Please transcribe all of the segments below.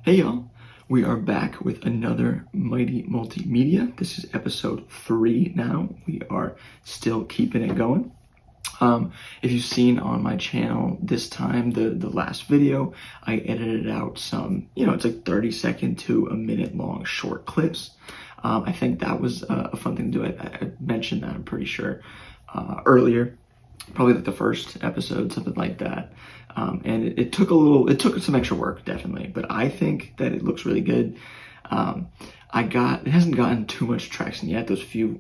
Hey y'all, we are back with another Mighty Multimedia. This is episode 3 now. We are still keeping it going. If you've seen on my channel this time, the last video, I edited out some, it's like 30-second to a minute long short clips. I think that was a fun thing to do. I mentioned that, I'm pretty sure, earlier. Probably like the first episode, something like that. And it took some extra work, definitely, but I think that it looks really good. It hasn't gotten too much traction yet, those few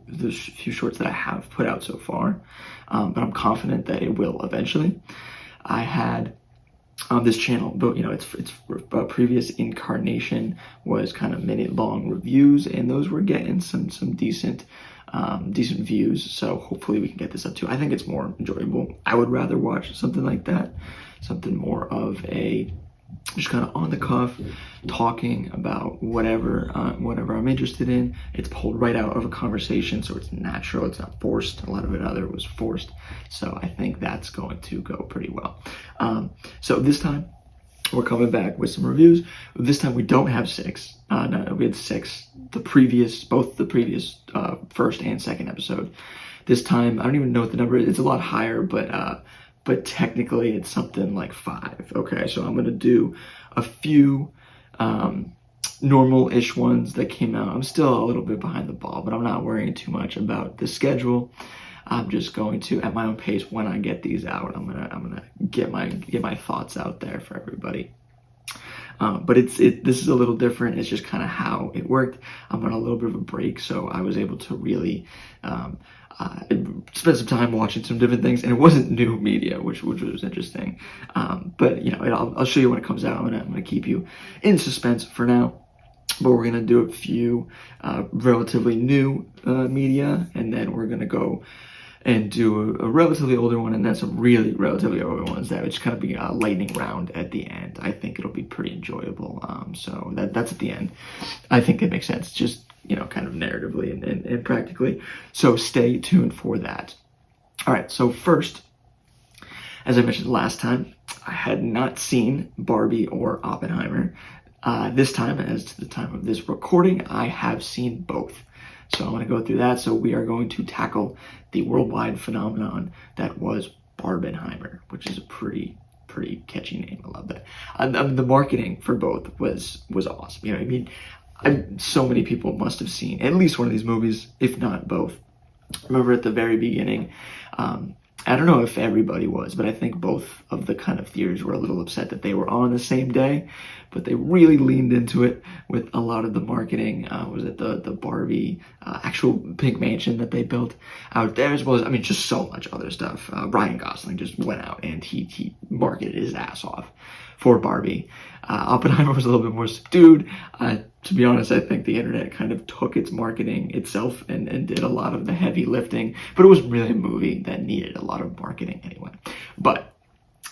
shorts that I have put out so far, but I'm confident that it will eventually. I had this channel, but its previous incarnation was kind of minute-long reviews, and those were getting some decent views. So hopefully we can get this up too. I think it's more enjoyable. I would rather watch something like that, something more of a just kind of on the cuff, talking about whatever I'm interested in. It's pulled right out of a conversation, so it's natural. It's not forced. A lot of it other was forced. So I think that's going to go pretty well. So this time we're coming back with some reviews. This time we don't have 6. No, we had 6 both the previous first and second episode. This time I don't even know what the number is. It's a lot higher, but technically it's something like 5. Okay, so I'm gonna do a few normal-ish ones that came out. I'm still a little bit behind the ball, but I'm not worrying too much about the schedule. I'm just going to, at my own pace, when I get these out, I'm gonna get my thoughts out there for everybody. But this is a little different. It's just kind of how it worked. I'm on a little bit of a break, so I was able to really spend some time watching some different things, and it wasn't new media, which was interesting. But I'll show you when it comes out. I'm gonna keep you in suspense for now. But we're gonna do a few relatively new media, and then we're gonna go and do a relatively older one, and then some really relatively older ones that would just kind of be a lightning round at the end. I think it'll be pretty enjoyable. So that's at the end. I think it makes sense, just kind of narratively and practically. So stay tuned for that. All right, so first, as I mentioned last time, I had not seen Barbie or Oppenheimer. This time, as to the time of this recording, I have seen both. So I'm going to go through that. So we are going to tackle the worldwide phenomenon that was Barbenheimer, which is a pretty catchy name. I love that. The marketing for both was awesome. So many people must have seen at least one of these movies, if not both. Remember at the very beginning, I don't know if everybody was, but I think both of the kind of theaters were a little upset that they were on the same day, but they really leaned into it with a lot of the marketing. Was it the Barbie actual pink mansion that they built out there, as well as, just so much other stuff. Ryan Gosling just went out and he marketed his ass off for Barbie. Oppenheimer was a little bit more subdued. To be honest, I think the internet kind of took its marketing itself and did a lot of the heavy lifting, but it was really a movie that needed a lot of marketing anyway. But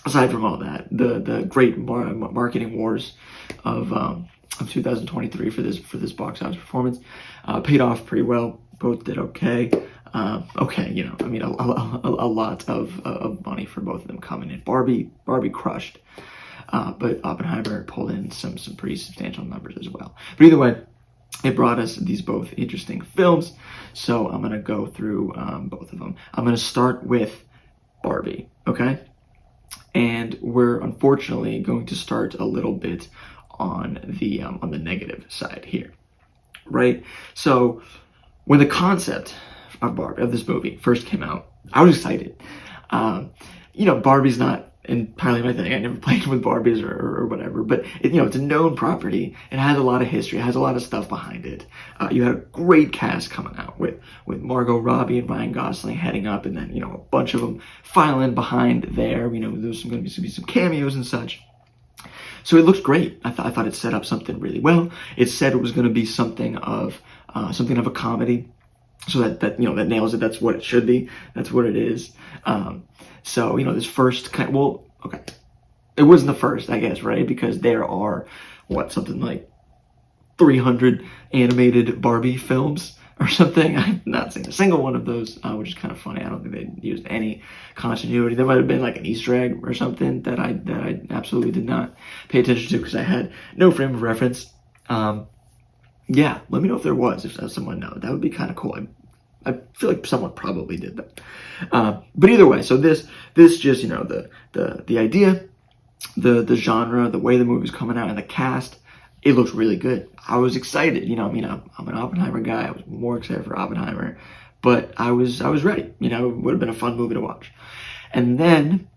aside from all that, the great marketing wars of 2023 for this box office performance paid off pretty well. Both did okay. A lot of money for both of them coming in. Barbie crushed. But Oppenheimer pulled in some pretty substantial numbers as well. But either way, it brought us these both interesting films. So I'm going to go through both of them. I'm going to start with Barbie, okay? And we're unfortunately going to start a little bit on the negative side here, right? So when the concept of Barbie, of this movie, first came out, I was excited. Barbie's not entirely my thing. I never played with Barbies or whatever, but it's a known property. It has a lot of history. It has a lot of stuff behind it. You had a great cast coming out with Margot Robbie and Ryan Gosling heading up, and then a bunch of them filing behind there. There's going to be some cameos and such. So it looks great. I thought it set up something really well. It said it was going to be something of a comedy. So that nails it. That's what it should be. That's what it is. So this first okay, it wasn't the first, I guess, right? Because there are something like 300 animated Barbie films or something. I've not seen a single one of those, which is kind of funny. I don't think they used any continuity. There might have been like an Easter egg or something that I absolutely did not pay attention to because I had no frame of reference. Yeah, let me know if there was, if someone knows. That would be kind of cool. I feel like someone probably did that. But either way, so this just, you know, the idea, the genre, the way the movie's coming out, and the cast, it looks really good. I was excited. You know, I mean, I'm an Oppenheimer guy. I was more excited for Oppenheimer, but I was ready. You know, it would have been a fun movie to watch. And then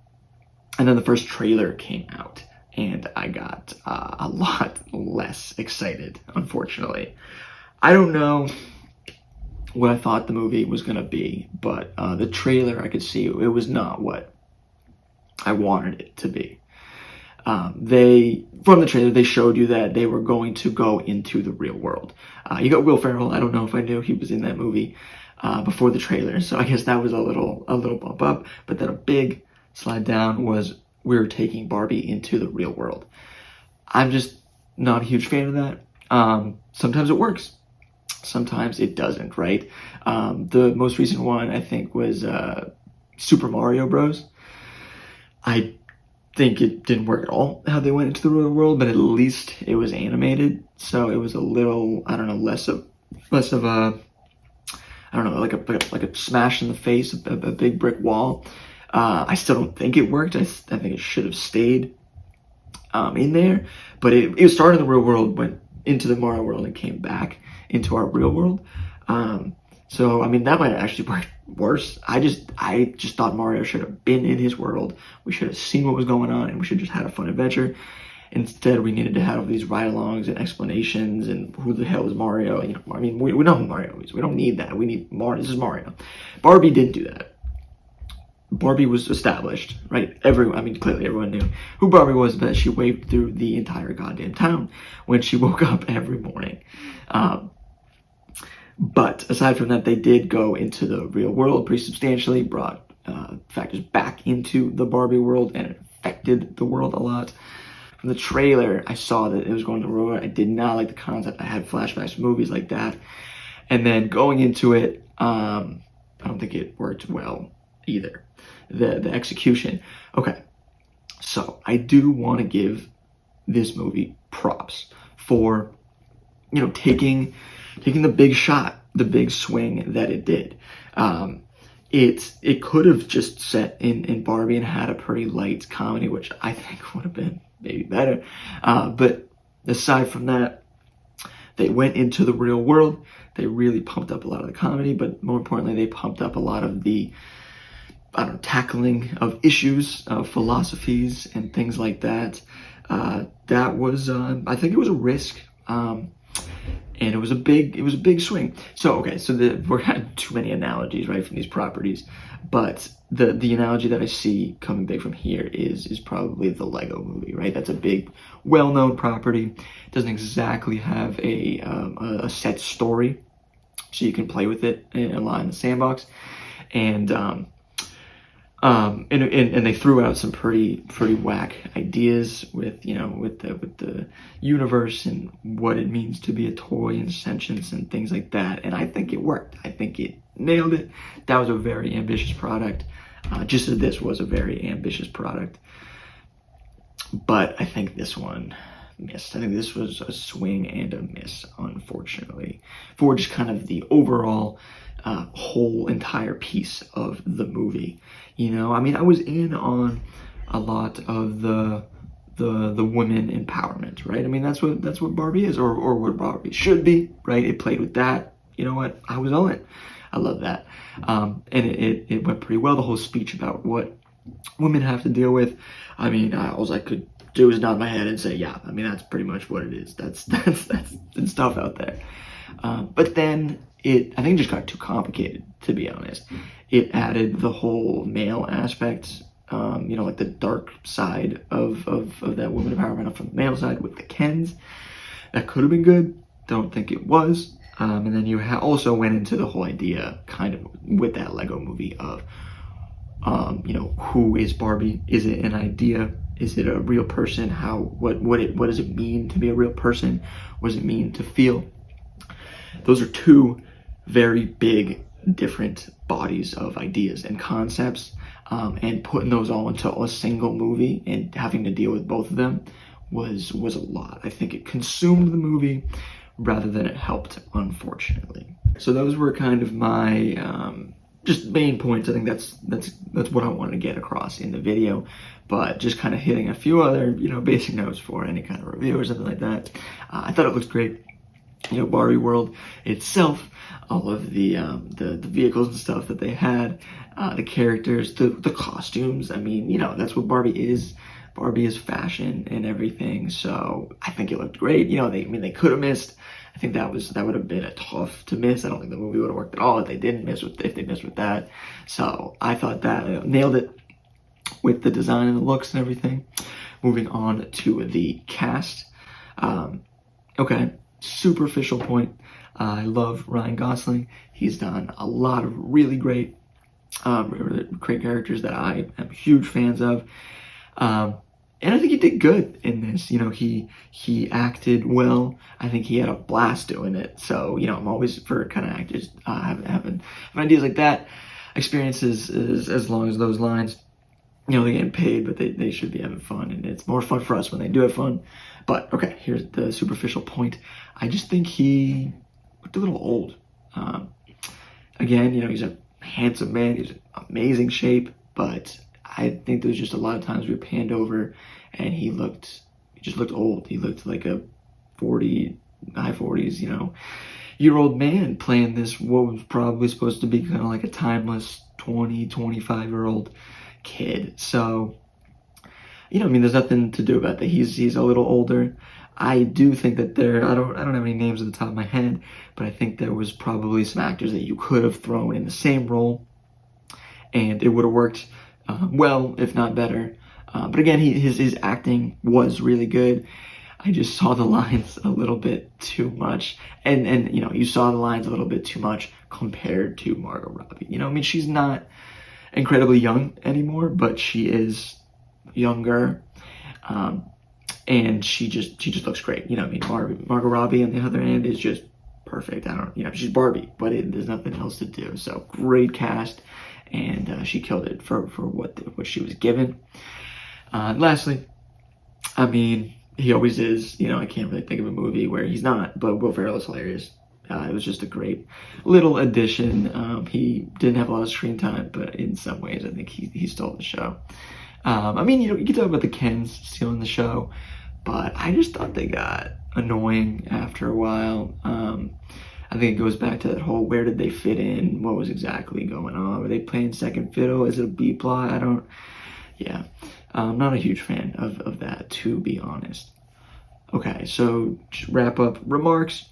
the first trailer came out, and I got a lot less excited, unfortunately. I don't know what I thought the movie was going to be, but the trailer, I could see it was not what I wanted it to be. From the trailer, they showed you that they were going to go into the real world. You got Will Ferrell. I don't know if I knew he was in that movie before the trailer, so I guess that was a little bump up. But then a big slide down was we're taking Barbie into the real world. I'm just not a huge fan of that. Sometimes it works, sometimes it doesn't, right? The most recent one, I think, was Super Mario Bros. I think it didn't work at all how they went into the real world, but at least it was animated, so it was a little, I don't know, less of a, I don't know, like a smash in the face, a big brick wall. I still don't think it worked. I think it should have stayed in there, but it started in the real world, went into the Mario world, and came back into our real world. So I mean, that might actually work worse. I just thought Mario should have been in his world. We should have seen what was going on, and we should have just had a fun adventure. Instead, we needed to have these ride-alongs and explanations, and who the hell is Mario? You know, I mean, we know who Mario is. We don't need that. We need Mario. This is Mario. Barbie didn't do that. Barbie was established, right? Clearly everyone knew who Barbie was, but she waved through the entire goddamn town when she woke up every morning. But aside from that, they did go into the real world pretty substantially, brought factors back into the Barbie world, and it affected the world a lot. From the trailer, I saw that it was going to the real world. I did not like the concept. I had flashbacks to movies like that. And then going into it, I don't think it worked well either. The execution. Okay, so I do want to give this movie props for, you know, taking the big shot, the big swing that it did. It could have just set in Barbie and had a pretty light comedy, which I think would have been maybe better. But aside from that, they went into the real world. They really pumped up a lot of the comedy, but more importantly, they pumped up a lot of the tackling of issues, philosophies, and things like that. That was, I think it was a risk. And it was a big swing. So, okay, so we're had too many analogies, right, from these properties, but the analogy that I see coming big from here is probably the Lego movie, right? That's a big, well-known property. It doesn't exactly have a set story, so you can play with it a lot in the sandbox, and they threw out some pretty whack ideas with the universe and what it means to be a toy and sentience and things like that. And I think it worked. I think it nailed it. That was a very ambitious product. Just as this was a very ambitious product. But I think this one missed. I think this was a swing and a miss, unfortunately, for just kind of the overall whole entire piece of the movie. You know, I mean, I was in on a lot of the women empowerment, right? I mean, that's what Barbie is, or what Barbie should be, right? It played with that. You know what? I was on it. I love that. And it went pretty well. The whole speech about what women have to deal with. I mean, all I could do is nod my head and say, yeah. I mean, that's pretty much what it is. That's stuff out there. But then I think it just got too complicated, to be honest. It added the whole male aspect, like the dark side of that woman empowerment from the male side with the Kens. That could have been good. Don't think it was. And then you also went into the whole idea, kind of with that Lego movie of, who is Barbie? Is it an idea? Is it a real person? What does it mean to be a real person? What does it mean to feel? Those are two very big, different bodies of ideas and concepts, and putting those all into a single movie and having to deal with both of them was a lot. I think it consumed the movie rather than it helped, unfortunately. So those were kind of my just main points. I think that's what I wanted to get across in the video, but just kind of hitting a few other, basic notes for any kind of review or something like that. I thought it looks great. Barbie World itself, all of the vehicles and stuff that they had, the characters, the costumes. I mean, that's what Barbie is. Barbie is fashion and everything. So I think it looked great. They could have missed. I think that would have been a tough to miss. I don't think the movie would have worked at all if they missed with that. So I thought that nailed it with the design and the looks and everything. Moving on to the cast. Okay, superficial point. I love Ryan Gosling. He's done a lot of really great characters that I am huge fans of. And I think he did good in this. He acted well. I think he had a blast doing it. So, I'm always for kind of actors having ideas like that. Experiences as long as those lines. They're getting paid, but they should be having fun. And it's more fun for us when they do have fun. But, okay, here's the superficial point. I just think he looked a little old. Again, he's a handsome man. He's in amazing shape. But I think there's just a lot of times we panned over and he just looked old. He looked like a high 40s, year-old man playing this, what was probably supposed to be kind of like a timeless 25-year-old kid. So, there's nothing to do about that. He's a little older. I do think that I don't have any names at the top of my head, but I think there was probably some actors that you could have thrown in the same role and it would have worked well, if not better. But again, his acting was really good. I just saw the lines a little bit too much. And you saw the lines a little bit too much compared to Margot Robbie. She's not incredibly young anymore, but she is younger. And she just looks great. Margot Robbie on the other end is just perfect. She's Barbie, but there's nothing else to do. So great cast. And she killed it for what she was given. Lastly, he always is. I can't really think of a movie where he's not, but Will Ferrell is hilarious. It was just a great little addition. He didn't have a lot of screen time, but in some ways, I think he stole the show. You can talk about the Kens stealing the show, but I just thought they got annoying after a while. I think it goes back to that whole where did they fit in? What was exactly going on? Were they playing second fiddle? Is it a B plot? I'm not a huge fan of that, to be honest. Okay, so just wrap up remarks.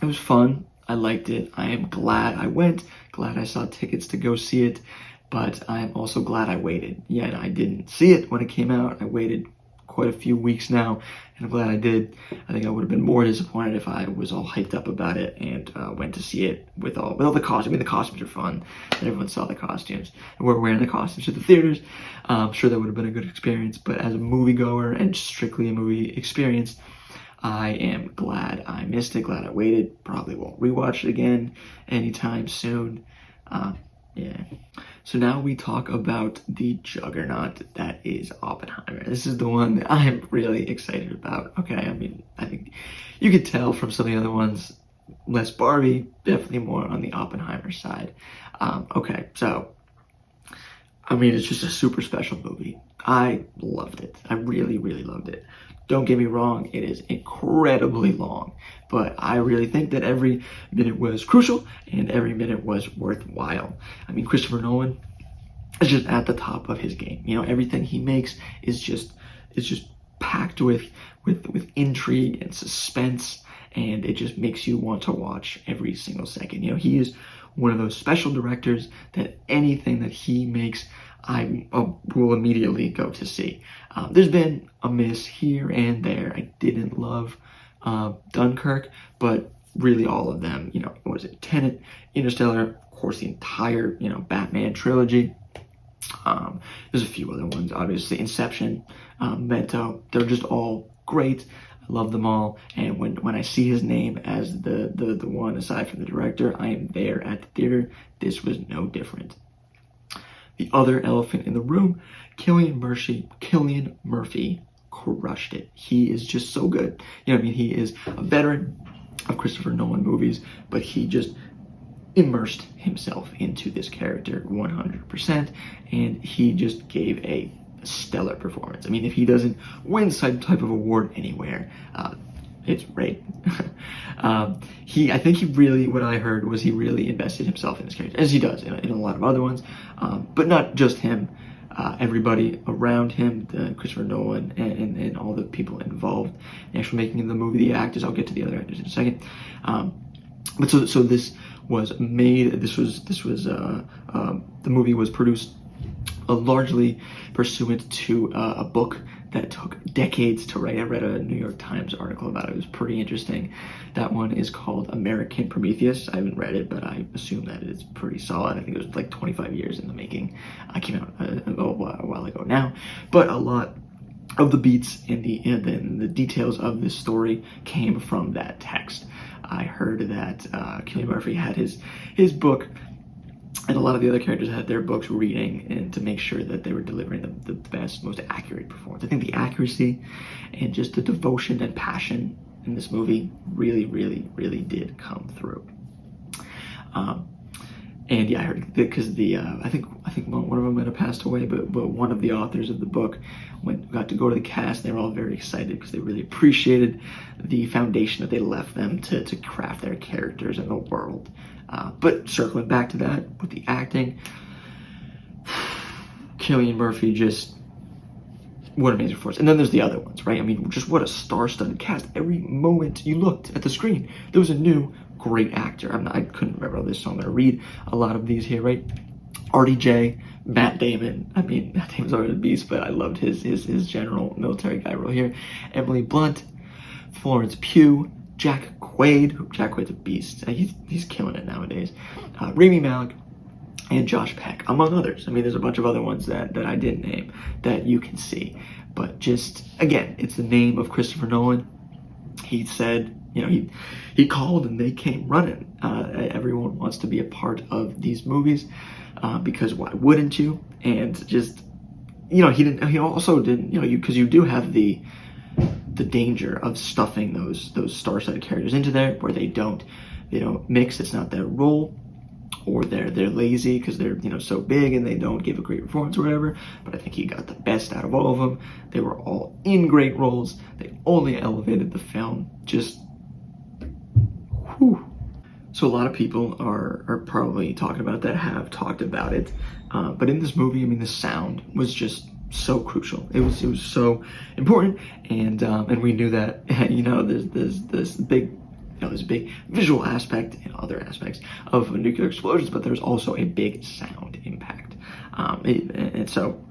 It was fun. I liked it. I am glad I went. Glad I saw tickets to go see it. But I am also glad I waited. Yeah, I didn't see it when it came out. I waited quite a few weeks now, and I'm glad I did. I think I would have been more disappointed if I was all hyped up about it and went to see it with all the costumes. The costumes are fun. Everyone saw the costumes, and we're wearing the costumes to the theaters. I'm sure that would have been a good experience, but as a moviegoer and strictly a movie experience, I am glad I missed it, glad I waited. Probably won't rewatch it again anytime soon. So now we talk about the juggernaut that is Oppenheimer. This is the one that I am really excited about. Okay, I think you could tell from some of the other ones, less Barbie, definitely more on the Oppenheimer side. It's just a super special movie. I loved it. I really, really loved it. Don't get me wrong, it is incredibly long, but I really think that every minute was crucial and every minute was worthwhile. Christopher Nolan is just at the top of his game. Everything he makes is just packed with intrigue and suspense, and it just makes you want to watch every single second. He is one of those special directors that anything that he makes, I will immediately go to see. There's been a miss here and there. I didn't love Dunkirk, but really all of them, what was it? Tenet, Interstellar, of course, the entire, Batman trilogy. There's a few other ones, obviously. Inception, Memento, they're just all great. I love them all, and when I see his name as the one aside from the director, I am there at the theater. This was no different. The other elephant in the room, Cillian Murphy crushed it. He is just so good. You know what I mean? He is a veteran of Christopher Nolan movies, but he just immersed himself into this character 100%, and he just gave a stellar performance. I mean, if he doesn't win some type of award anywhere, it's right. I think he really, what I heard was he really invested himself in this character, as he does in a lot of other ones, but not just him. Everybody around him, Christopher Nolan, and all the people involved in the actual making of the movie, the actors. I'll get to the other actors in a second. But so this was made. The movie was produced largely pursuant to a book that took decades to write. I read a New York Times article about it. It was pretty interesting. That one is called American Prometheus. I haven't read it, but I assume that it's pretty solid. I think it was like 25 years in the making. I came out a while ago now, but a lot of the beats and the details of this story came from that text. I heard that Cillian Murphy had his book, and a lot of the other characters had their books reading, and to make sure that they were delivering the best, most accurate performance. I think the accuracy and just the devotion and passion in this movie really, really, really did come through. And yeah, I heard because I think one of them might have passed away, but one of the authors of the book got to go to the cast. They were all very excited because they really appreciated the foundation that they left them to craft their characters and the world. But circling back to that with the acting, Cillian Murphy just, what an amazing performance. And then there's the other ones, right? I mean, just what a star-studded cast. Every moment you looked at the screen, there was a new great actor. I couldn't remember all this, so I'm going to read a lot of these here, right? RDJ, Matt Damon. I mean, Matt Damon's already a beast, but I loved his general military guy role here. Emily Blunt, Florence Pugh, Jack Quaid. Jack Quaid's a beast. He's killing it nowadays. Rami Malek, and Josh Peck, among others. I mean, there's a bunch of other ones that I didn't name that you can see. But just, again, it's the name of Christopher Nolan. He said, he called and they came running. Everyone wants to be a part of these movies because why wouldn't you? And just, he also didn't, because you do have the danger of stuffing those star-studded characters into there where they don't mix. It's not their role, or they're lazy because they're so big and they don't give a great performance or whatever. But I think he got the best out of all of them. They were all in great roles. They only elevated the film. Just whew. So a lot of people are probably talking about that, have talked about it. But in this movie, I mean, the sound was just so crucial. It was so important, and we knew that. There's this big visual aspect and other aspects of nuclear explosions, but there's also a big sound impact. And so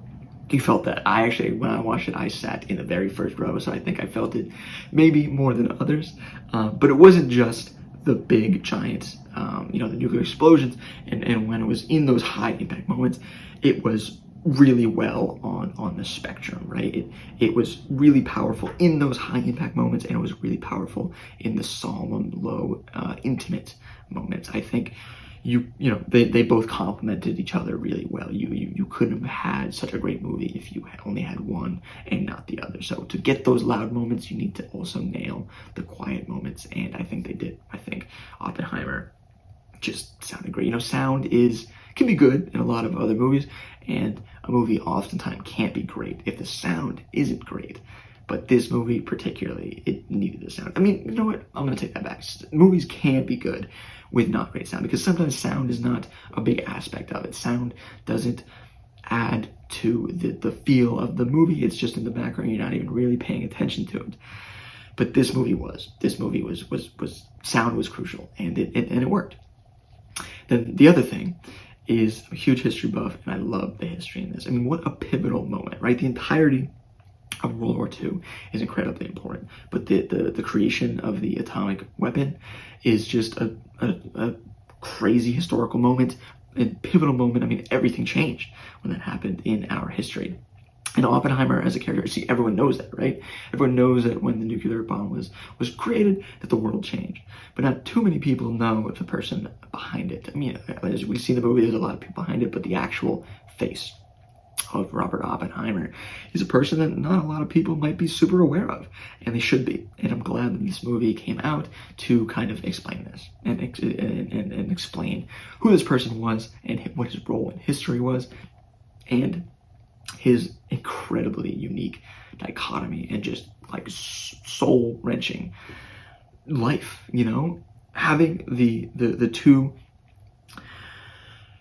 you felt that. When I watched it, I sat in the very first row, so I think I felt it maybe more than others. But it wasn't just the big giant, the nuclear explosions, and when it was in those high impact moments, it was really well on the spectrum, right? It was really powerful in those high impact moments, and it was really powerful in the solemn, low, intimate moments. I think they both complemented each other really well. You couldn't have had such a great movie if you only had one and not the other. So to get those loud moments, you need to also nail the quiet moments, and I think they did. I think Oppenheimer just sounded great. Sound can be good in a lot of other movies, and a movie oftentimes can't be great if the sound isn't great. But this movie particularly, it needed the sound. I mean, you know what? I'm going to take that back. Movies can be good with not great sound, because sometimes sound is not a big aspect of it. Sound doesn't add to the feel of the movie. It's just in the background. You're not even really paying attention to it. But this movie was. This movie was sound was crucial, and it worked. Then the other thing is, I'm a huge history buff, and I love the history in this. I mean, what a pivotal moment, right? The entirety of World War II is incredibly important, but the creation of the atomic weapon is just a crazy historical moment, a pivotal moment. I mean, everything changed when that happened in our history. And Oppenheimer as a character, see, everyone knows that, right? Everyone knows that when the nuclear bomb was created, that the world changed. But not too many people know the person behind it. I mean, as we see in the movie, there's a lot of people behind it, but the actual face of Robert Oppenheimer is a person that not a lot of people might be super aware of, and they should be. And I'm glad that this movie came out to kind of explain this and explain who this person was and what his role in history was, and his incredibly unique dichotomy and just like soul-wrenching life, you know, having the two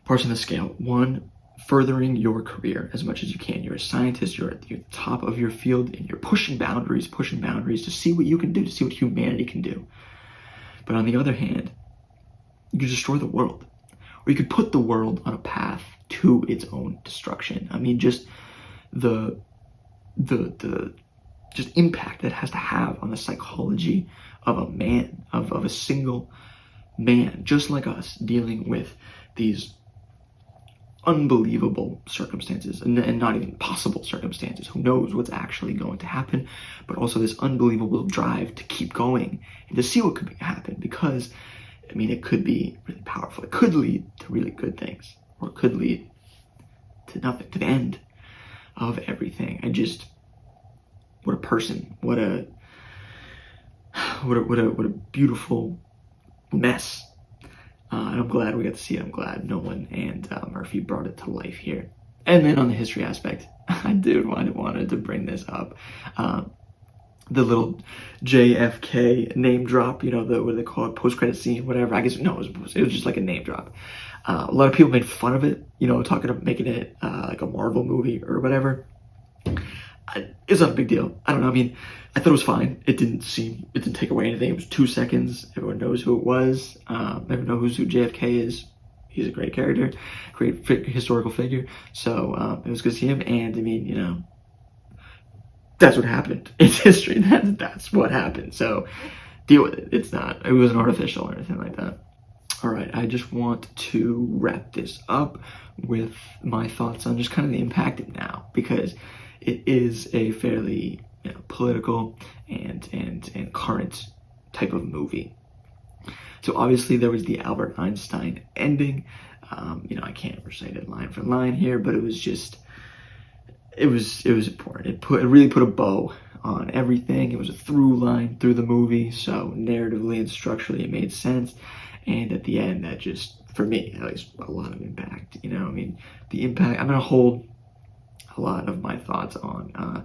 parts on the scale. One, furthering your career as much as you can. You're a scientist, you're at the top of your field, and you're pushing boundaries to see what you can do, to see what humanity can do. But on the other hand, you could destroy the world, or you could put the world on a path to its own destruction. I mean, just the just impact that has to have on the psychology of a man, of a single man, just like us, dealing with these unbelievable circumstances and not even possible circumstances. Who knows what's actually going to happen, but also this unbelievable drive to keep going and to see what could happen, because I mean, it could be really powerful. It could lead to really good things, or it could lead to nothing, to the end of everything. And just what a person, what a beautiful mess. And I'm glad we got to see it. I'm glad Nolan and Murphy brought it to life here. And then on the history aspect, I wanted to bring this up. The little JFK name drop, you know, what do they call it, post-credit scene, whatever. I guess, no, it was just like a name drop. A lot of people made fun of it, you know, talking about making it like a Marvel movie or whatever. It's not a big deal. I don't know. I mean, I thought it was fine. It didn't take away anything. It was 2 seconds. Everyone knows who it was. Everyone knows who JFK is. He's a great character, great historical figure. So it was good to see him. And I mean, you know, that's what happened. It's history. That's what happened. So deal with it. It wasn't artificial or anything like that. All right, I just want to wrap this up with my thoughts on just kind of the impact of now, because it is a fairly, you know, political and current type of movie. So obviously there was the Albert Einstein ending. You know, I can't recite it line for line here, but it was just, it was important. It really put a bow on everything. It was a through line through the movie, so narratively and structurally it made sense. And at the end, that just, for me, at least, a lot of impact. You know, I mean, the impact, I'm going to hold a lot of my thoughts on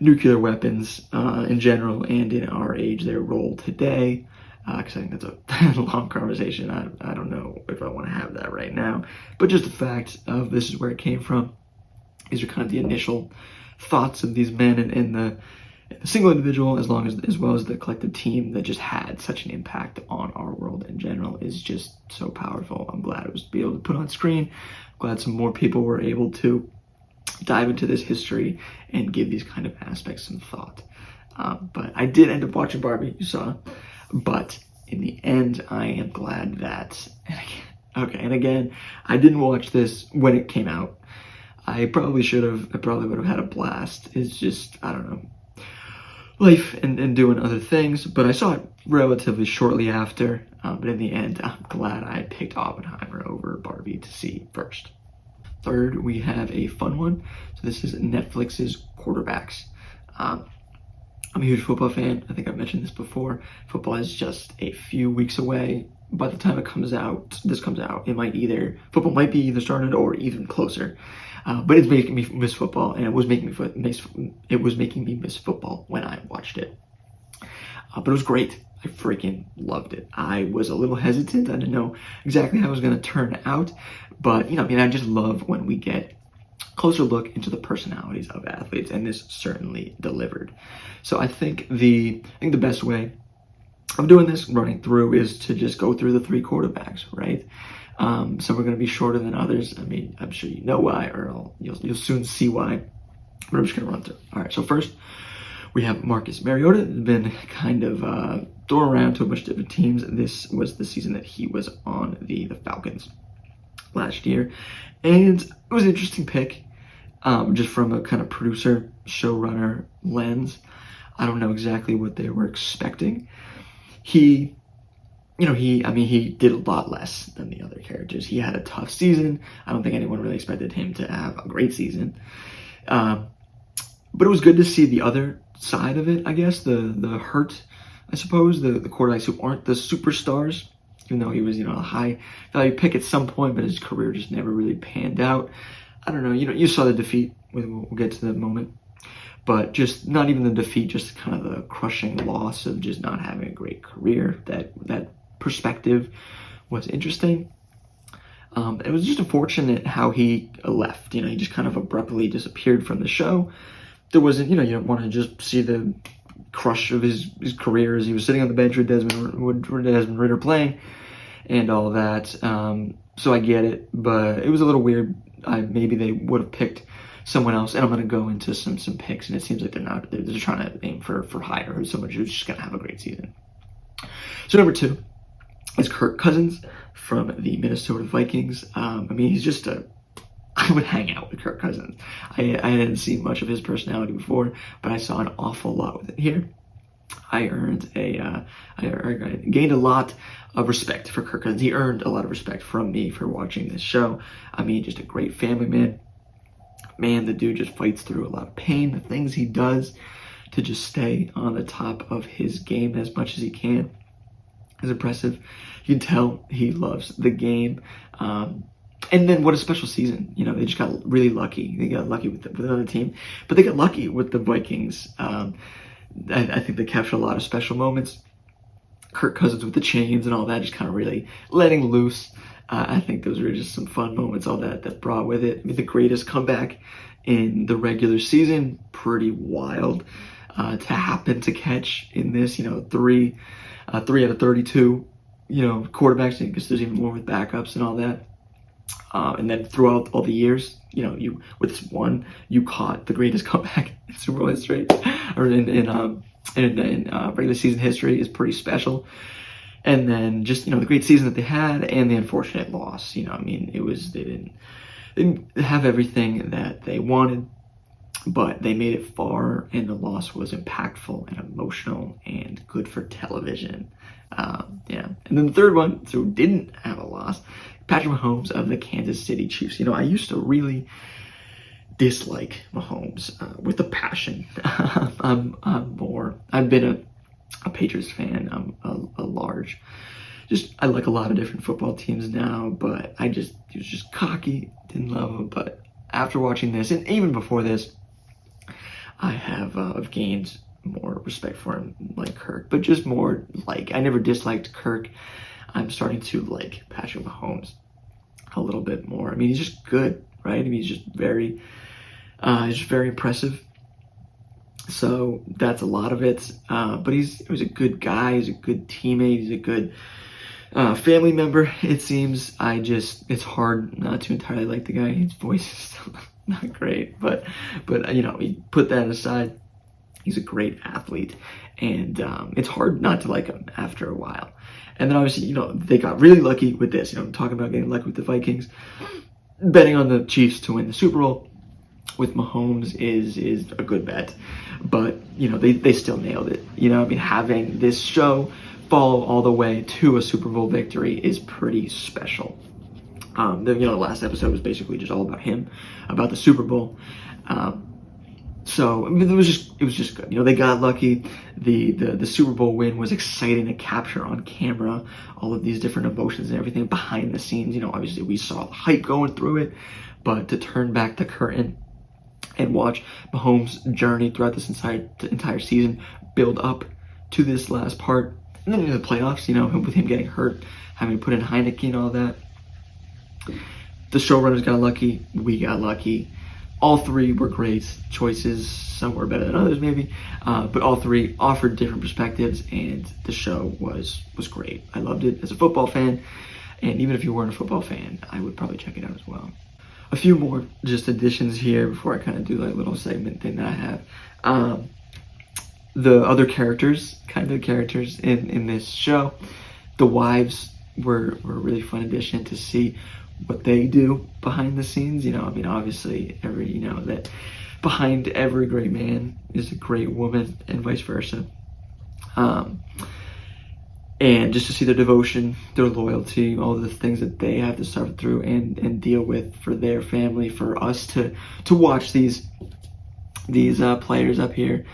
nuclear weapons in general, and in our age, their role today, because I think that's a long conversation. I don't know if I want to have that right now, but just the fact of this is where it came from. These are kind of the initial thoughts of these men and the single individual, as well as the collective team that just had such an impact on our world in general, is just so powerful. I'm glad it was to be able to put on screen. I'm glad some more people were able to dive into this history and give these kind of aspects some thought. But I did end up watching Barbie, you saw. But in the end, I am glad that, and again, I didn't watch this when it came out. I probably would have had a blast. It's just, I don't know, life and doing other things, but I saw it relatively shortly after. But in the end, I'm glad I picked Oppenheimer over Barbie to see first. Third, we have a fun one. So this is Netflix's Quarterbacks. I'm a huge football fan. I think I've mentioned this before. Football is just a few weeks away. By the time this comes out, football might be either started or even closer. But it's making me miss football, and it was making me miss football when I watched it. But it was great. I freaking loved it. I was a little hesitant. I didn't know exactly how it was going to turn out, but you know, I mean, I just love when we get a closer look into the personalities of athletes, and this certainly delivered. So I think the best way of doing this, running through, is to just go through the 3 quarterbacks, right? Some are going to be shorter than others. I mean, I'm sure you know why, or you'll soon see why. But I'm just going to run through. All right, so first, we have Marcus Mariota. Has been kind of thrown around to a bunch of different teams. This was the season that he was on the Falcons last year. And it was an interesting pick. just from a kind of producer, showrunner lens. I don't know exactly what they were expecting. He, he did a lot less than the other characters. He had a tough season. I don't think anyone really expected him to have a great season. But it was good to see the other side of it, I guess, the hurt, I suppose, the quarterbacks who aren't the superstars, even though he was, a high value pick at some point, but his career just never really panned out. I don't know, you saw the defeat. We'll get to that moment. But just not even the defeat, just kind of the crushing loss of just not having a great career. That perspective was interesting. It was just unfortunate how he left. He just kind of abruptly disappeared from the show. There wasn't, you don't want to just see the crush of his career as he was sitting on the bench with Desmond Ritter playing and all that. So I get it, but it was a little weird. Maybe they would have picked someone else, and I'm going to go into some picks, and it seems like they're trying to aim for higher, who's someone who's just going to have a great season. So number 2 is Kirk Cousins from the Minnesota Vikings. He's just I would hang out with Kirk Cousins. I hadn't seen much of his personality before, but I saw an awful lot with it here. I gained a lot of respect for Kirk Cousins. He earned a lot of respect from me for watching this show. Just a great family man. Man, the dude just fights through a lot of pain. The things he does to just stay on the top of his game as much as he can is impressive. You can tell he loves the game. And then what a special season. They just got really lucky. They got lucky with another team, but they got lucky with the Vikings. I think they captured a lot of special moments. Kirk Cousins with the chains and all that, just kind of really letting loose. I think those were just some fun moments, all that brought with it. The greatest comeback in the regular season, pretty wild to happen to catch in this. 3 out of 32, quarterbacks, because there's even more with backups and all that. And then throughout all the years, you with this one, you caught the greatest comeback in Super Bowl history, or in regular season history, is pretty special. And then just the great season that they had, and the unfortunate loss. They didn't have everything that they wanted, but they made it far, and the loss was impactful and emotional and good for television. And then the third one, so didn't have a loss, Patrick Mahomes of the Kansas City Chiefs. I used to really dislike Mahomes with a passion. I've been a Patriots fan. I'm a large, I like a lot of different football teams now, but he was just cocky, didn't love him. But after watching this, and even before this, I have gained more respect for him, like Kirk, but just more I never disliked Kirk. I'm starting to like Patrick Mahomes a little bit more. He's just good, right? He's just very impressive. So that's a lot of it. But he was a good guy. He's a good teammate. He's a good family member, it seems. It's hard not to entirely like the guy. His voice is still not great, but we put that aside. He's a great athlete, and it's hard not to like him after a while. And then obviously, they got really lucky with this. I'm talking about getting lucky with the Vikings. Betting on the Chiefs to win the Super Bowl with Mahomes is a good bet, but they still nailed it. Having this show follow all the way to a Super Bowl victory is pretty special. The last episode was basically just all about him, about the Super Bowl. So it was just good. They got lucky. The Super Bowl win was exciting to capture on camera, all of these different emotions and everything behind the scenes. Obviously we saw the hype going through it, but to turn back the curtain and watch Mahomes' journey throughout this entire season build up to this last part, and then the playoffs, with him getting hurt, having to put in Heineke and all that. The showrunners got lucky. We got lucky. All three were great choices. Some were better than others, maybe, but all three offered different perspectives, and the show was great. I loved it as a football fan, and even if you weren't a football fan, I would probably check it out as well. A few more just additions here before I kind of do a little segment thing that I have. The other characters in this show, the wives were a really fun addition to see what they do behind the scenes. You know, I mean, obviously, that behind every great man is a great woman, and vice versa. And just to see their devotion, their loyalty, all the things that they have to suffer through and deal with for their family, for us to watch these players up here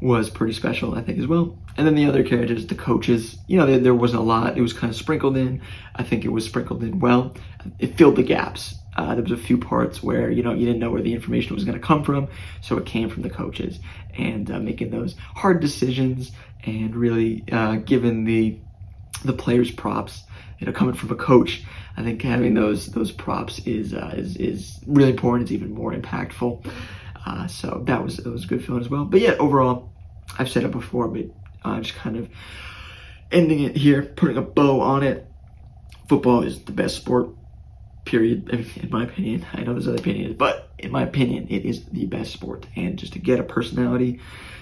was pretty special, I think, as well. And then the other characters, the coaches, you know, there wasn't a lot. It was kind of sprinkled in. I think it was sprinkled in well. It filled the gaps. There was a few parts where, you know, you didn't know where the information was going to come from, so it came from the coaches, and making those hard decisions and really giving the players props. You know, coming from a coach, I think having those props is really important. It's even more impactful. So that was a good feeling as well. But yeah, overall, I've said it before, but just kind of ending it here, putting a bow on it. Football is the best sport, period, in my opinion. I know there's other opinions, but in my opinion, it is the best sport. And just to get a personality,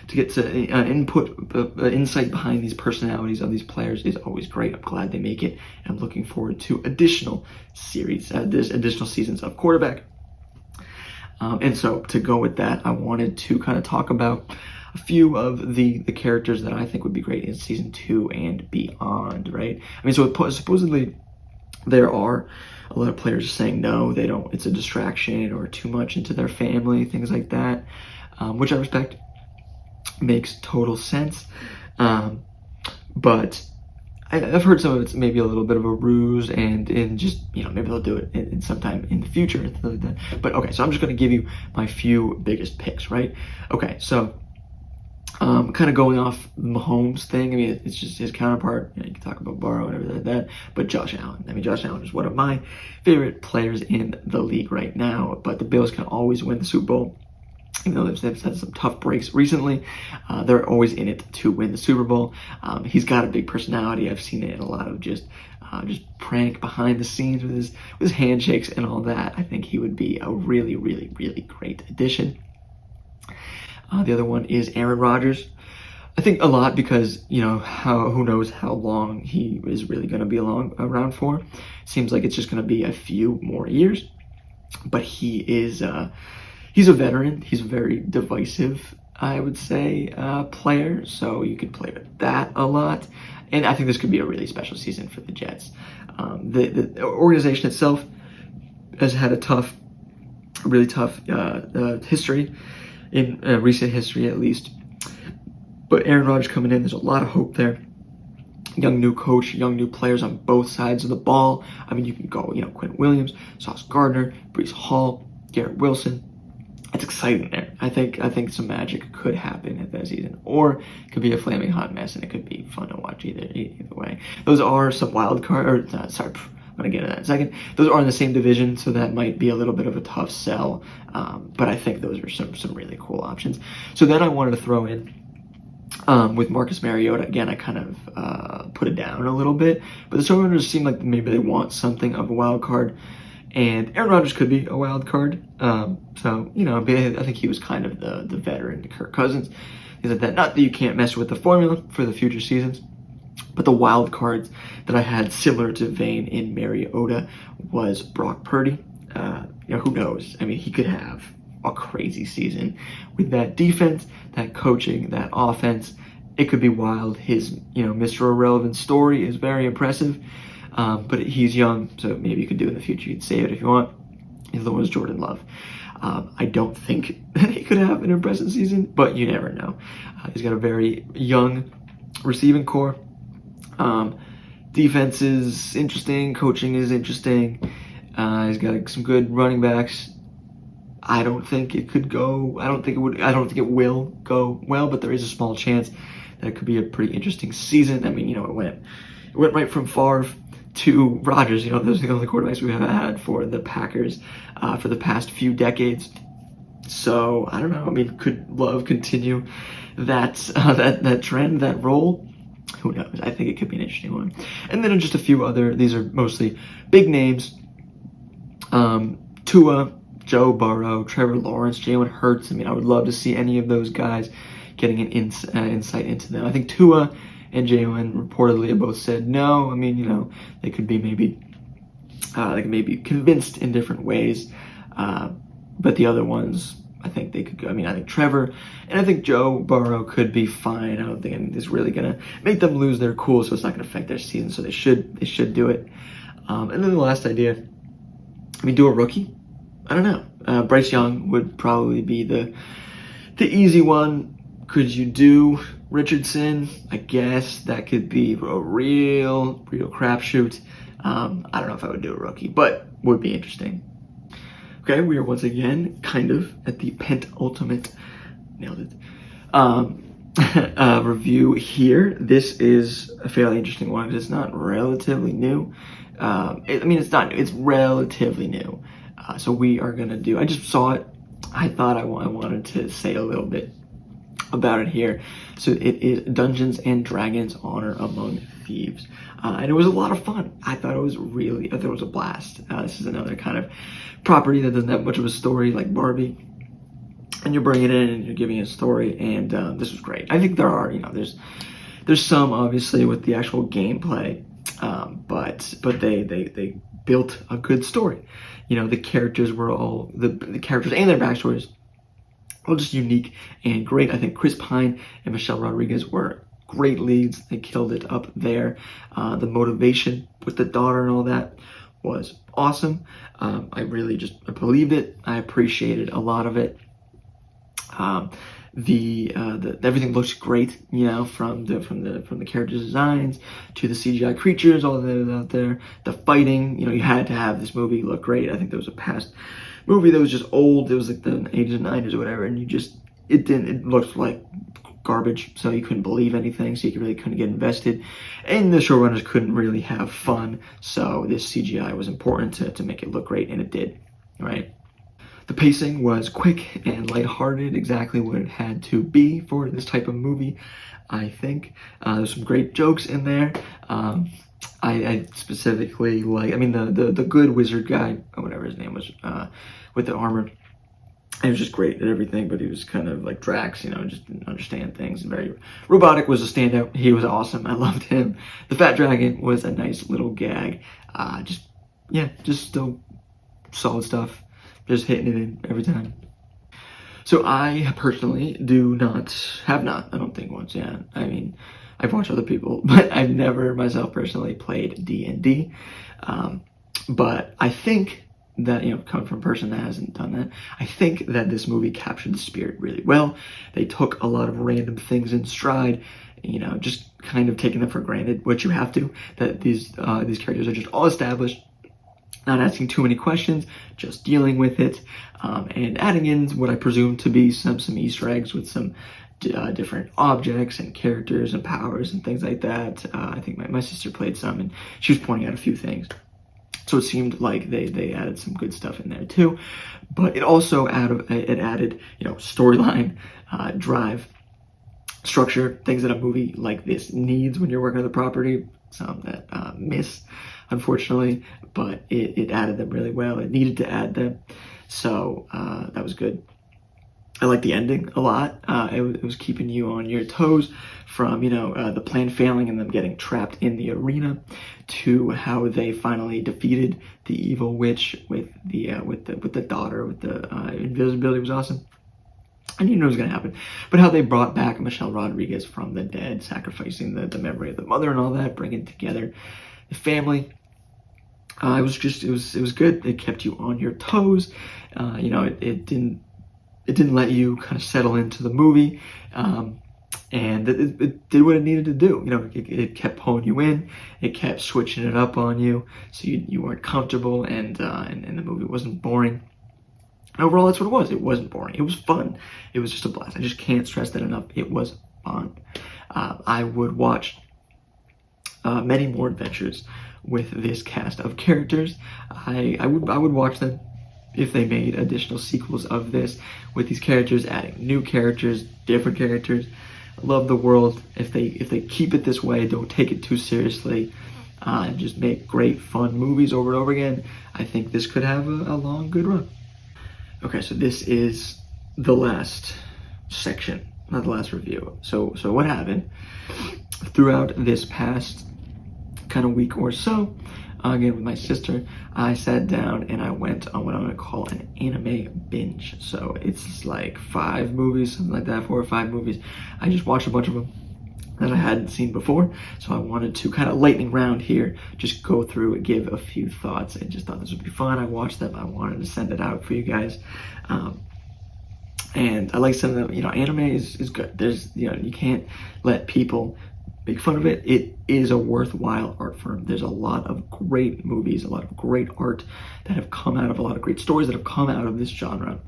to get to insight behind these personalities of these players is always great. I'm glad they make it. And I'm looking forward to additional seasons of quarterback. And so to go with that, I wanted to kind of talk about a few of the characters that I think would be great in season 2 and beyond, right? I mean, so supposedly there are a lot of players saying no, they don't, it's a distraction or too much into their family, things like that, which I respect. Makes total sense. But I've heard some of it's maybe a little bit of a ruse, and just, you know, maybe they'll do it in sometime in the future. But okay, so I'm just going to give you my few biggest picks, right? Okay, so kind of going off Mahomes thing. I mean, it's just his counterpart. You know, you can talk about Burrow and everything like that, but Josh Allen. I mean, Josh Allen is one of my favorite players in the league right now. But the Bills can always win the Super Bowl. Even though they've had some tough breaks recently, they're always in it to win the Super Bowl. He's got a big personality. I've seen it in a lot of just prank behind the scenes with his handshakes and all that. I think he would be a really, really, really great addition. The other one is Aaron Rodgers. I think a lot because, you know, who knows how long he is really going to be around for. Seems like it's just going to be a few more years. But he is... he's a veteran. He's a very divisive, I would say, player. So you could play with that a lot. And I think this could be a really special season for the Jets. The organization itself has had a really tough history, in recent history at least. But Aaron Rodgers coming in, there's a lot of hope there. Young new coach, young new players on both sides of the ball. I mean, you can go, you know, Quinn Williams, Sauce Gardner, Breece Hall, Garrett Wilson. It's exciting there. I think some magic could happen at that season, or it could be a flaming hot mess, and it could be fun to watch either way. Those are some wild card. I'm gonna get to that in a second. Those are in the same division, so that might be a little bit of a tough sell. But I think those are some really cool options. So then I wanted to throw in with Marcus Mariota. Again, I kind of put it down a little bit, but the showrunners seem like maybe they want something of a wild card. And Aaron Rodgers could be a wild card. So, you know, I think he was kind of the veteran Kirk Cousins. Things like that. Not that you can't mess with the formula for the future seasons, but the wild cards that I had similar to Vane in Mariota was Brock Purdy. You know, who knows? I mean, he could have a crazy season with that defense, that coaching, that offense. It could be wild. His, you know, Mr. Irrelevant story is very impressive. But he's young, so maybe you could do it in the future. You'd save it if you want. The other one is Jordan Love. I don't think he could have an impressive season, but you never know. He's got a very young receiving core. Defense is interesting. Coaching is interesting. He's got some good running backs. I don't think it could go. I don't think it will go well, but there is a small chance that it could be a pretty interesting season. I mean, you know, it went right from Favre to Rodgers. You know, those are the only quarterbacks we have had for the Packers for the past few decades. So I don't know. I mean, could Love continue that trend, that role? Who knows? I think it could be an interesting one. And then just a few other. These are mostly big names. Tua, Joe Burrow, Trevor Lawrence, Jalen Hurts. I mean, I would love to see any of those guys getting an insight into them. I think Tua and Jalen reportedly have both said no. I mean, you know, they could be maybe They can maybe be convinced in different ways. But the other ones, I think they could go. I mean, I think Trevor and I think Joe Burrow could be fine. I don't think it's really gonna make them lose their cool, so it's not gonna affect their season. So they should do it. And then the last idea, I mean, do a rookie. I don't know. Bryce Young would probably be the easy one. Could you do Richardson? I guess that could be a real crapshoot. I don't know if I would do a rookie, but would be interesting. Okay, we are once again kind of at the penultimate, nailed it, review here. This is a fairly interesting one because it's not relatively new. It's not new, it's relatively new. So we are gonna do, I just saw it. I thought I wanted to say a little bit about it here. So it is Dungeons and Dragons Honor Among Thieves. And it was a lot of fun. I thought it was a blast. This is another kind of property that doesn't have much of a story like Barbie. And you're bringing it in and you're giving a story, and this was great. I think there are, there's some obviously with the actual gameplay, but they built a good story. The characters were all, the characters and their backstories all just unique and great. I think Chris Pine and Michelle Rodriguez were great leads. They killed it up there. The motivation with the daughter and all that was awesome. I really just believed it. I appreciated a lot of it. Everything looks great, from the character designs to the CGI creatures, all that out there. The fighting, you had to have this movie look great. I think there was a past movie that was just old. It was like the 80s and 90s or whatever, and it looked like garbage, so you couldn't believe anything, so you really couldn't get invested, and the showrunners couldn't really have fun, so this CGI was important to make it look great, and it did, right? The pacing was quick and lighthearted, exactly what it had to be for this type of movie, I think. There's some great jokes in there. I specifically like, the good wizard guy, or whatever his name was, with the armor. He was just great at everything, but he was kind of like Drax, just didn't understand things. Very robotic was a standout. He was awesome. I loved him. The fat dragon was a nice little gag. Just still solid stuff. Just hitting it in every time. So I personally have not, I don't think once, yeah. I've watched other people, but I've never myself personally played D&D. But I think that, coming from a person that hasn't done that, I think that this movie captured the spirit really well. They took a lot of random things in stride, just kind of taking them for granted, which you have to, that these characters are just all established, not asking too many questions, just dealing with it, and adding in what I presume to be some Easter eggs with some different objects and characters and powers and things like that. I think my sister played some, and she was pointing out a few things. So it seemed like they added some good stuff in there too. But it also added storyline, drive, structure, things that a movie like this needs when you're working on the property. Some that miss, unfortunately, but it added them really well. It needed to add them, so that was good. I liked the ending a lot. It was keeping you on your toes, from the plan failing and them getting trapped in the arena, to how they finally defeated the evil witch with the daughter with the invisibility was awesome. I knew it was going to happen, but how they brought back Michelle Rodriguez from the dead, sacrificing the memory of the mother and all that, bringing together the family. It was good. It kept you on your toes. It didn't let you kind of settle into the movie, and it did what it needed to do. It kept pulling you in. It kept switching it up on you, so you weren't comfortable, and the movie wasn't boring. And overall, that's what it was. It wasn't boring. It was fun. It was just a blast. I just can't stress that enough. It was fun. I would watch many more adventures with this cast of characters. I would watch them if they made additional sequels of this with these characters, adding new characters, different characters. I love the world. If they keep it this way, don't take it too seriously, and just make great fun movies over and over again, I think this could have a long, good run. Okay, so this is the last section, not the last review. So what happened throughout this past kind of week or so, again with my sister, I sat down and I went on what I'm going to call an anime binge. So it's like 5 movies, something like that, 4 or 5 movies. I just watched a bunch of them that I hadn't seen before. So I wanted to kind of lightning round here, just go through and give a few thoughts. I just thought this would be fun. I watched them. I wanted to send it out for you guys. And I like some of them, anime is good. There's, you can't let people make fun of it. It is a worthwhile art form. There's a lot of great movies, a lot of great art that have come out of, a lot of great stories that have come out of this genre.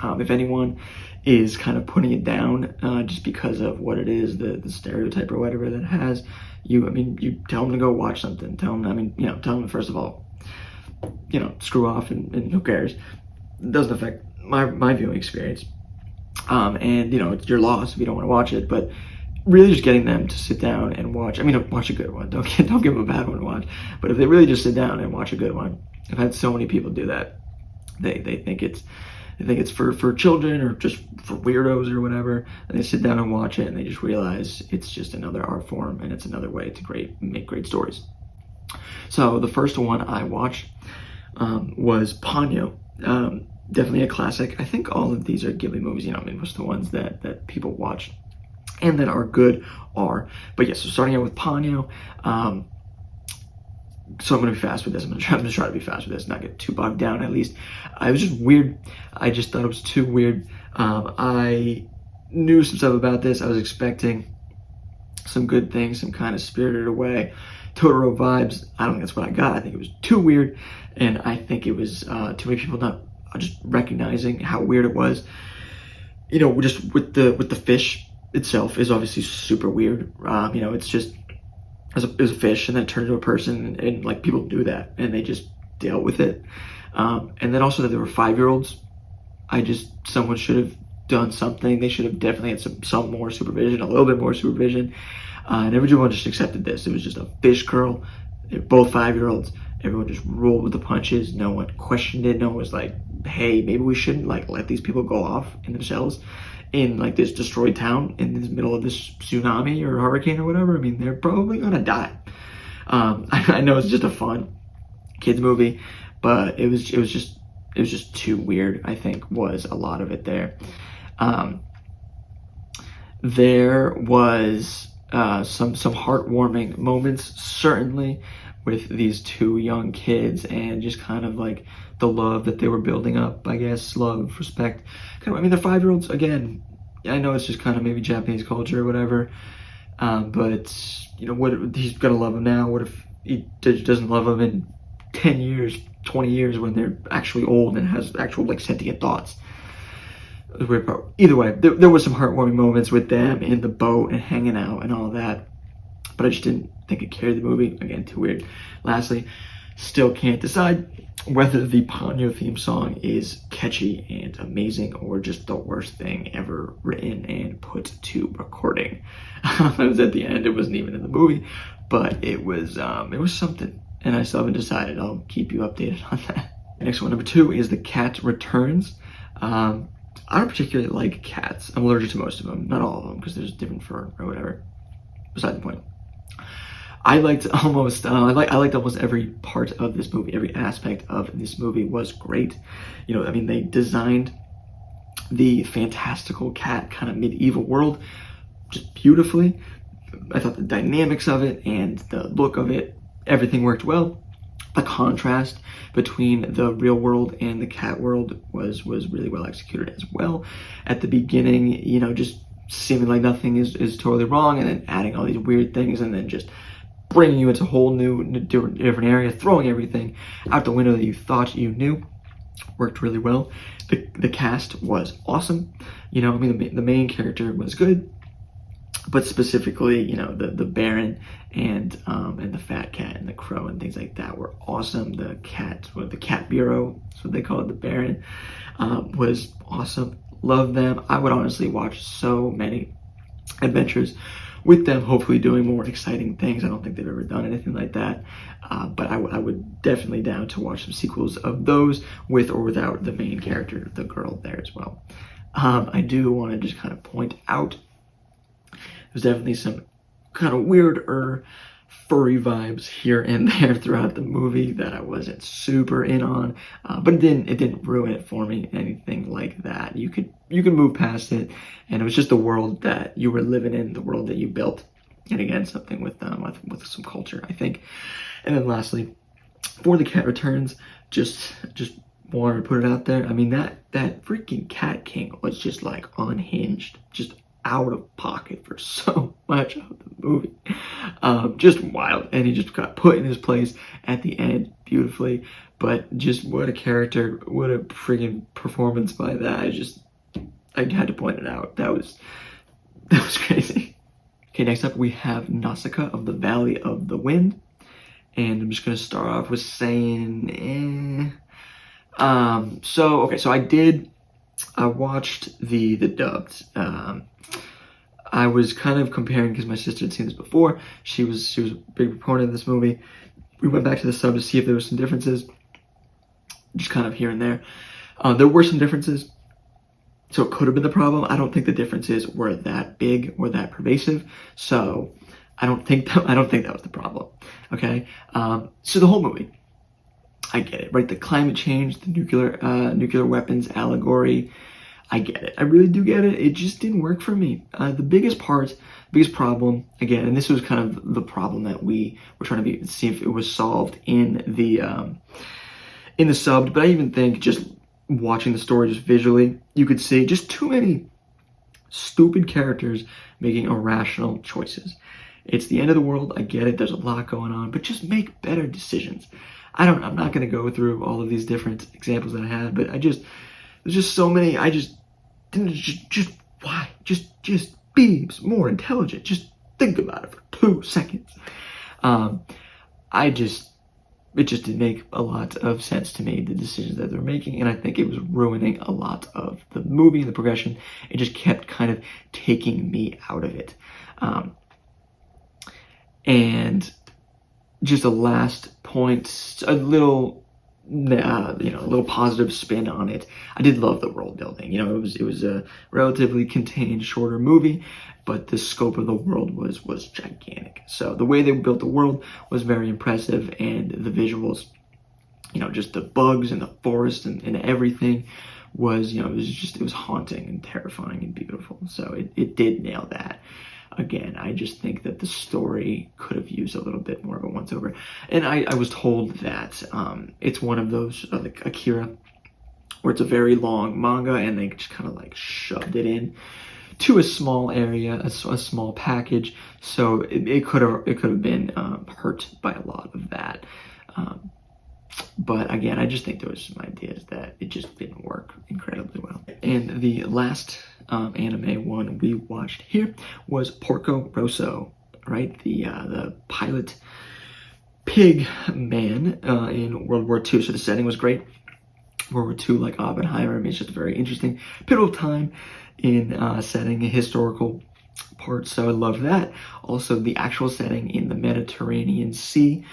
If anyone is kind of putting it down just because of what it is, the stereotype or whatever that it has, you tell them to go watch something. Tell them first of all, screw off and who cares? It doesn't affect my viewing experience. And it's your loss if you don't want to watch it, but really just getting them to sit down and watch. Watch a good one. Don't give them a bad one to watch. But if they really just sit down and watch a good one, I've had so many people do that. They think it's for children or just for weirdos or whatever, and they sit down and watch it and they just realize it's just another art form and it's another way to make great stories. So the first one I watched was Ponyo. Definitely a classic. I think all of these are Ghibli movies, most of the ones that people watch and that are good are. But yes, so starting out with Ponyo, so I'm going to be fast with this. I'm going to try to be fast with this, not get too bogged down at least. It was just weird. I just thought it was too weird. I knew some stuff about this. I was expecting some good things, some kind of Spirited Away, Totoro vibes. I don't think that's what I got. I think it was too weird, and I think it was too many people not just recognizing how weird it was. Just with the fish itself is obviously super weird. It's just it was a fish and then it turned into a person, and like people do that and they just dealt with it. And then also that there were 5-year-olds. Someone should have done something. They should have definitely had some more supervision, a little bit more supervision. And everyone just accepted this. It was just a fish girl. They're both 5-year-olds. Everyone just rolled with the punches. No one questioned it. No one was like, hey, maybe we shouldn't let these people go off in themselves in this destroyed town in the middle of this tsunami or hurricane or whatever. They're probably gonna die. I know it's just a fun kids movie, but it was just too weird, I think, was a lot of it there. There was some heartwarming moments, certainly, with these 2 young kids and just kind of like the love that they were building up, I guess, love, respect. They're 5-year-olds, again, I know it's just kind of maybe Japanese culture or whatever, but, what he's gonna love him now? What if he doesn't love him in 10 years, 20 years when they're actually old and has actual, sentient thoughts? Either way, there was some heartwarming moments with them in the boat and hanging out and all that, but I just didn't think it carried the movie. Again, too weird. Lastly, still can't decide whether the Ponyo theme song is catchy and amazing or just the worst thing ever written and put to recording. It was at the end. It wasn't even in the movie, but it was something, and I still haven't decided. I'll keep you updated on that. Next one, number 2, is The Cat Returns. I don't particularly like cats. I'm allergic to most of them, not all of them, because there's different fur or whatever. Beside the point. I liked almost every part of this movie. Every aspect of this movie was great. They designed the fantastical cat kind of medieval world just beautifully. I thought the dynamics of it and the look of it, everything worked well. The contrast between the real world and the cat world was really well executed as well. At the beginning, just seeming like nothing is totally wrong, and then adding all these weird things, and then just bringing you into a whole new different area, throwing everything out the window that you thought you knew. Worked really well. The cast was awesome. The main character was good, but specifically, the Baron and the fat cat and the crow and things like that were awesome. The cat bureau, that's what they call it, the Baron, was awesome. Love them. I would honestly watch so many adventures with them, hopefully doing more exciting things. I don't think they've ever done anything like that, but I would definitely down to watch some sequels of those with or without the main character, the girl, there as well. I do want to just kind of point out there's definitely some kind of weirder furry vibes here and there throughout the movie that I wasn't super in on, but it didn't ruin it for me, anything like that. You could move past it, and it was just the world that you were living in, the world that you built, and again, something with some culture, I think. And then lastly, for the cat returns, just wanted to put it out there. I mean, that freaking Cat King was just like unhinged, just out of pocket for so much of the movie. Just wild. And he just got put in his place at the end beautifully. But just what a character, what a freaking performance by that. I had to point it out. That was crazy. Okay, next up we have Nausica of the Valley of the Wind. And I'm just gonna start off with saying, so I watched the dubbed. I was kind of comparing because my sister had seen this before. She was a big proponent of this movie. We went back to the sub to see if there were some differences, just kind of here and there. There were some differences, so it could have been the problem. I don't think the differences were that big or that pervasive, so I don't think that was the problem. Okay, so the whole movie, I get it, right? The climate change, the nuclear weapons allegory, I get it. I really do get it. It just didn't work for me. The biggest problem, again, and this was kind of the problem that we were trying to see if it was solved in the subbed, but I even think just watching the story just visually, you could see just too many stupid characters making irrational choices. It's the end of the world. I get it. There's a lot going on, but just make better decisions. I'm not going to go through all of these different examples that I had, but there's just so many. I just didn't, why? Just be more intelligent. Just think about it for 2 seconds. It just didn't make a lot of sense to me, the decisions that they're making, and I think it was ruining a lot of the movie and the progression. It just kept kind of taking me out of it. And just a last point, a little positive spin on it. I did love the world building. It was a relatively contained, shorter movie, but the scope of the world was gigantic. So the way they built the world was very impressive, and the visuals, just the bugs and the forest and everything was, it was haunting and terrifying and beautiful. So it did nail that. Again, I just think that the story could have used a little bit more of a once-over. And I was told that it's one of those, like Akira, where it's a very long manga and they just kind of like shoved it in to a small area, a small package. So it could have been hurt by a lot of that. But again, I just think there was some ideas that it just didn't work incredibly well. And the last anime one we watched here was Porco Rosso, right? The pilot pig man in World War II. So the setting was great. World War II, like Oppenheimer, I mean, it's just a very interesting, pivotal time in setting a historical part. So I love that. Also, the actual setting in the Mediterranean Sea,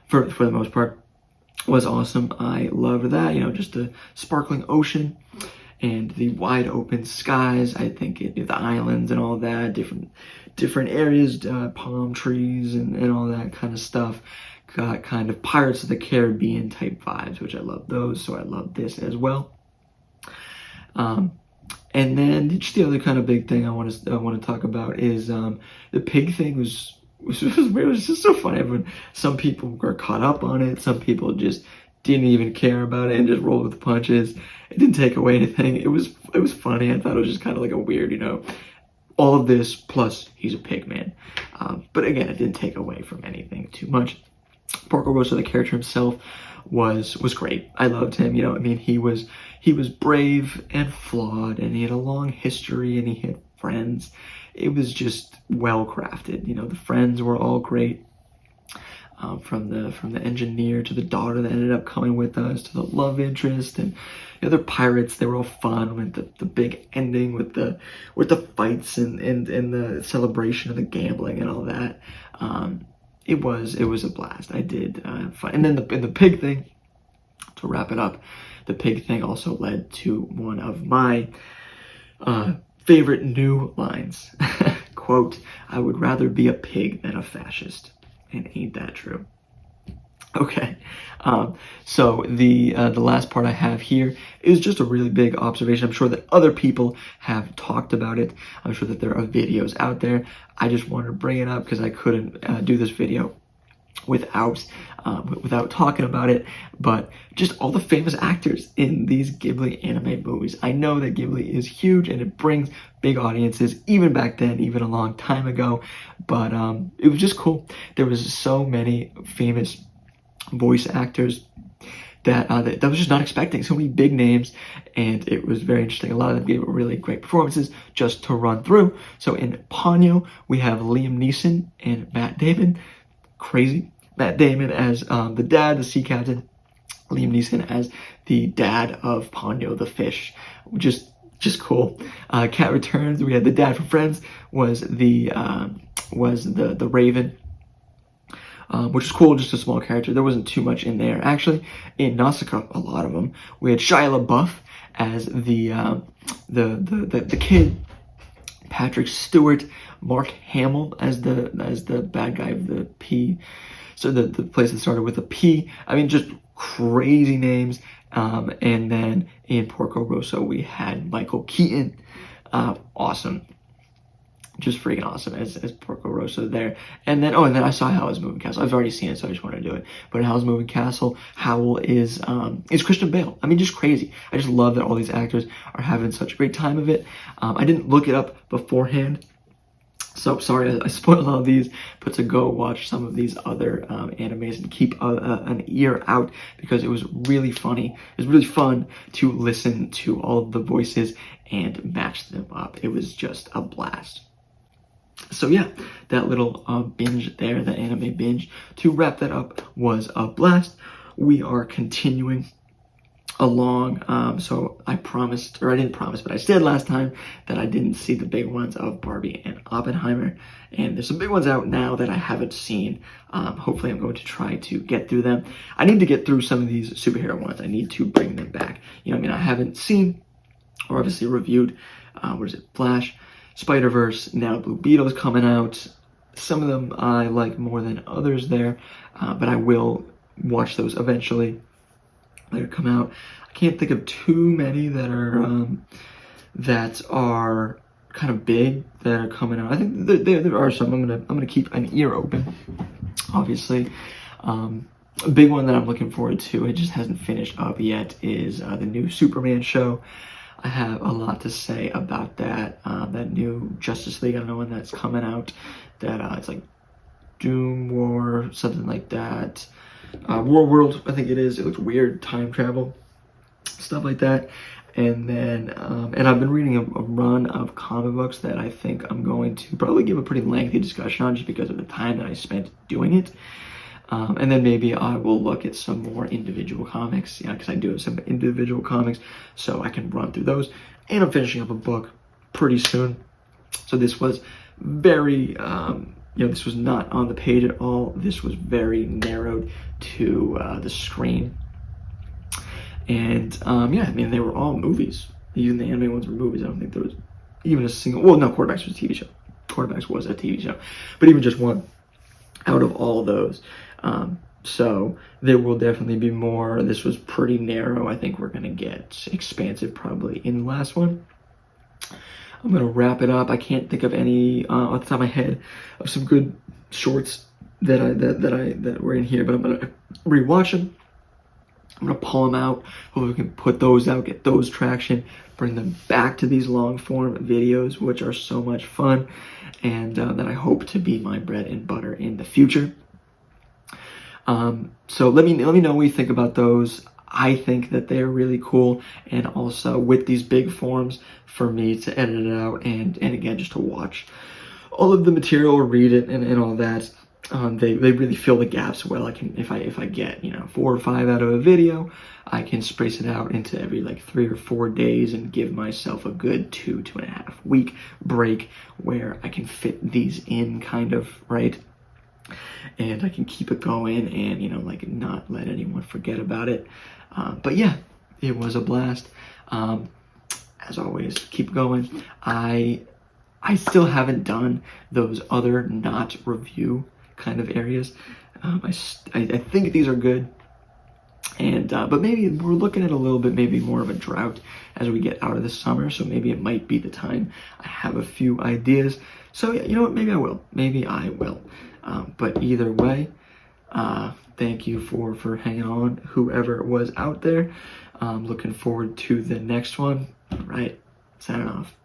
for the most part, was awesome. I loved that, just the sparkling ocean and the wide open skies. I think the islands and all that, different areas, palm trees and all that kind of stuff. Got kind of Pirates of the Caribbean type vibes, which I love those, so I love this as well. And then just the other kind of big thing I want to talk about is the pig thing was weird. It was just so funny. Some people were caught up on it. Some people just didn't even care about it and just rolled with the punches. It didn't take away anything. It was funny. I thought it was just kind of like a weird, all of this plus he's a pig man. But again, it didn't take away from anything too much. Porco Rosso, the character himself, was great. I loved him. He was brave and flawed, and he had a long history, and he had friends. It was just well crafted. The friends were all great. From the engineer to the daughter that ended up coming with us, to the love interest and the other pirates. They were all fun with the big ending with the fights and the celebration of the gambling and all that. It was a blast. I did fun. And then the pig thing, to wrap it up, the pig thing also led to one of my favorite new lines. Quote, "I would rather be a pig than a fascist." And ain't that true? Okay, so the last part I have here is just a really big observation. I'm sure that other people have talked about it. I'm sure that there are videos out there. I just wanted to bring it up because I couldn't do this video without talking about it. But just all the famous actors in these Ghibli anime movies. I know that Ghibli is huge and it brings big audiences, even back then, even a long time ago. But it was just cool. There was so many famous voice actors that that I was just not expecting. So many big names, and it was very interesting. A lot of them gave really great performances. Just to run through, so in Ponyo, we have Liam Neeson and Matt Damon. Crazy. Matt Damon as the dad, the sea captain. Liam Neeson as the dad of Ponyo the fish. Just cool. Cat Returns, we had the dad from Friends, was the Raven. Which is cool, just a small character. There wasn't too much in there. Actually, in Nausica, a lot of them. We had Shia LaBeouf as the kid, Patrick Stewart, Mark Hamill as the bad guy of the P. So the place that started with a P. I mean, just crazy names. And then in Porco Rosso, we had Michael Keaton. Awesome. Just freaking awesome as Porco Rosso there. And then I saw Howl's Moving Castle. I've already seen it, so I just wanted to do it. But in Howl's Moving Castle, Howl is Christian Bale. I mean, just crazy. I just love that all these actors are having such a great time of it. I didn't look it up beforehand, so sorry I spoiled all of these, but to go watch some of these other animes and keep an ear out, because it was really funny. It was really fun to listen to all of the voices and match them up. It was just a blast. So yeah, that little binge there, the anime binge, to wrap that up, was a blast. We are continuing along. So I promised, or I didn't promise, but I said last time that I didn't see the big ones of Barbie and Oppenheimer. And there's some big ones out now that I haven't seen. Hopefully I'm going to try to get through them. I need to get through some of these superhero ones. I need to bring them back. You know, I mean, I haven't seen or obviously reviewed, Flash, Spider-Verse, now Blue Beetle's coming out. Some of them I like more than others there, but I will watch those eventually. They'll come out. I can't think of too many that are kind of big that are coming out. I think there are some. I'm gonna keep an ear open. Obviously, a big one that I'm looking forward to, it just hasn't finished up yet, is the new Superman show. I have a lot to say about that. That new Justice League, I don't know when that's coming out. That it's like Doom War, something like that. War World, I think it is. It looks weird, time travel, stuff like that. And then, and I've been reading a run of comic books that I think I'm going to probably give a pretty lengthy discussion on, just because of the time that I spent doing it. And then maybe I will look at some more individual comics, because I do have some individual comics, so I can run through those. And I'm finishing up a book pretty soon. So this was very, this was not on the page at all. This was very narrowed to the screen. And yeah, I mean, they were all movies. Even the anime ones were movies. I don't think there was even a single, well, no, Quarterbacks was a TV show. Quarterbacks was a TV show. But even just one out of all those. So there will definitely be more. This was pretty narrow. I think we're going to get expansive probably in the last one. I'm going to wrap it up. I can't think of any off the top of my head of some good shorts that were in here, but I'm going to rewatch them. I'm going to pull them out. Hopefully we can put those out, get those traction, bring them back to these long form videos, which are so much fun, and that I hope to be my bread and butter in the future. So let me know what you think about those. I think that they're really cool, and also with these big forms, for me to edit it out and again just to watch all of the material, read it, and all that. They really fill the gaps well. I can, if I get 4 or 5 out of a video, I can space it out into every like 3 or 4 days and give myself a good 2.5 week break where I can fit these in, kind of, right? And I can keep it going and like not let anyone forget about it. But yeah, it was a blast. As always, keep going. I still haven't done those other not review kind of areas. I think these are good. And but maybe we're looking at a little bit, maybe more of a drought as we get out of the summer. So maybe it might be the time. I have a few ideas. So yeah, you know what? Maybe I will. Maybe I will. But either way, thank you for hanging on, whoever was out there. Looking forward to the next one. All right, signing off.